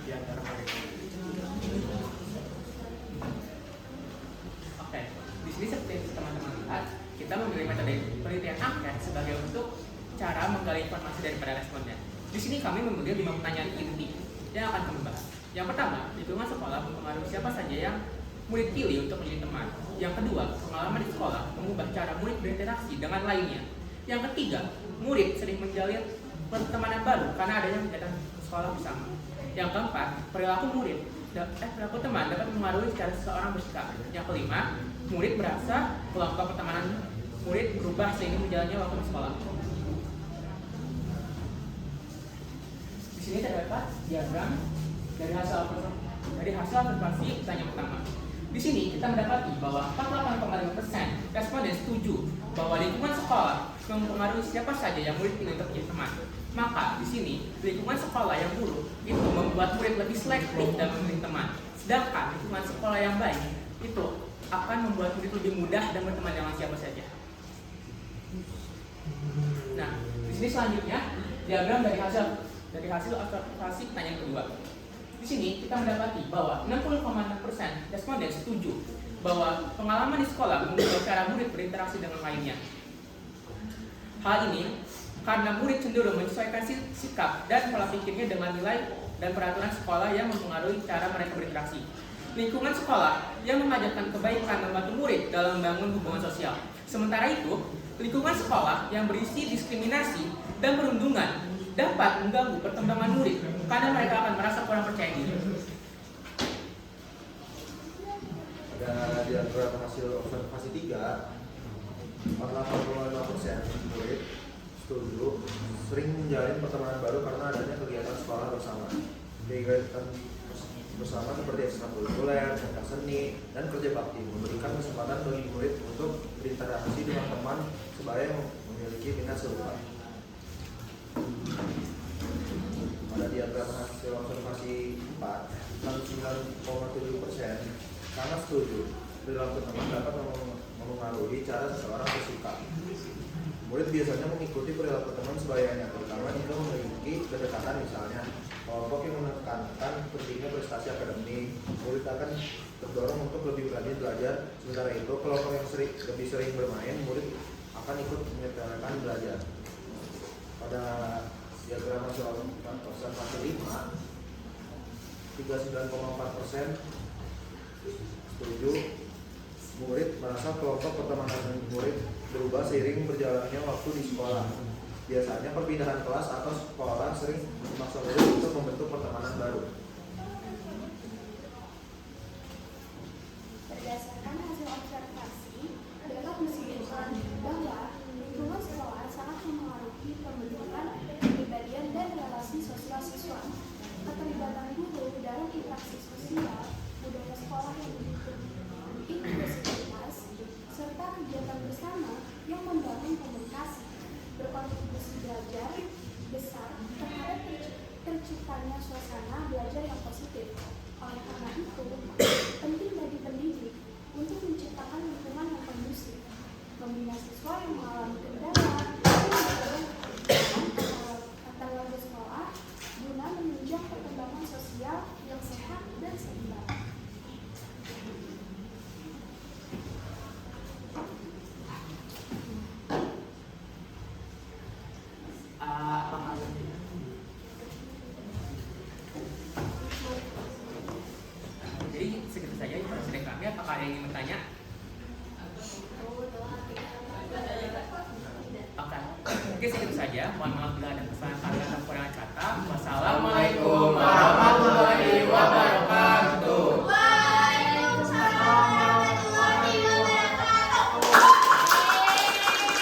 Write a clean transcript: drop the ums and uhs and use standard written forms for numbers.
di antara mereka. Oke, di sini seperti teman-teman lihat, kita memilih metode penelitian angket sebagai untuk cara menggali informasi daripada responden. Di sini kami memilih 5 pertanyaan inti yang akan kami bahas. Yang pertama, lingkungan sekolah mempengaruhi siapa saja yang murid pilih untuk menjadi teman. Yang kedua, pengalaman di sekolah mengubah cara murid berinteraksi dengan lainnya. Yang ketiga, murid sering menjalin pertemanan baru karena adanya kegiatan sekolah bersama. Yang keempat, perilaku teman dapat mempengaruhi cara seseorang bersikap. Yang kelima, murid merasa kelompok pertemanan murid berubah sehingga menjalannya waktu di sekolah. Di sini terdapat diagram dari hasil observasi pertanyaan pertama. Di sini kita mendapati bahwa 48,5% responden setuju bahwa lingkungan sekolah mempengaruhi siapa saja yang murid pilih untuk menjadi teman. Maka di sini lingkungan sekolah yang buruk itu membuat murid lebih selektif dalam memilih teman. Sedangkan lingkungan sekolah yang baik itu akan membuat murid lebih mudah dan berteman dengan siapa saja. Nah, di sini selanjutnya diagram dari hasil observasi pertanyaan kedua. Di sini kita mendapati bahwa 60,6% responden setuju bahwa pengalaman di sekolah mengubah cara murid berinteraksi dengan lainnya. Hal ini karena murid cenderung menyesuaikan sikap dan pola pikirnya dengan nilai dan peraturan sekolah yang mempengaruhi cara mereka berinteraksi. Lingkungan sekolah yang mengajarkan kebaikan membantu murid dalam membangun hubungan sosial. Sementara itu, lingkungan sekolah yang berisi diskriminasi dan perundungan dapat mengganggu perkembangan murid karena mereka akan merasa kurang percaya diri. Ada diagram hasil observasi 3, 85% murid setuju sering menjalin pertemanan baru karena adanya kegiatan sekolah bersama. Kegiatan bersama seperti ekstrakurikuler, pentas seni, dan kerja bakti memberikan kesempatan bagi murid untuk berinteraksi dengan teman sebaya memiliki minat serupa. Pada diagram hasil observasi 4, 69,7% sangat setuju perilaku teman dapat mempengaruhi cara seseorang bersikap. Murid biasanya mengikuti perilaku teman sebayanya, terutama jika memiliki kedekatan, misalnya kelompok yang menekankan pentingnya prestasi akademik. Murid akan terdorong untuk lebih rajin belajar. Sementara itu, kelompok yang lebih sering bermain, murid akan ikut menyepelekan belajar. Pada diagram hasil observasi 5, 39,4% setuju murid merasa kelompok pertemanan murid berubah seiring berjalannya waktu di sekolah. Biasanya perpindahan kelas atau sekolah sering memaksa murid untuk membentuk pertemanan baru. Berdasarkan hasil observasi, dapat menunjukkan bahwa lingkungan sekolah sangat memengaruhi pembentukan kepribadian dan relasi sosial siswa. Keterlibatan guru dalam interaksi sosial, budaya sekolah yang berinklusivitas, serta kegiatan bersama yang membangun komunikasi berkontribusi belajar besar terhadap terciptanya suasana belajar yang positif. Oleh karena itu, penting bagi pendidik untuk menciptakan lingkungan yang kondusif, membina siswa yang mengalami kendala antar warga sekolah guna menunjang perkembangan sosial yang sehat dan seimbang. Jadi segitu saja informasi dari kami. Apakah ada yang ingin bertanya?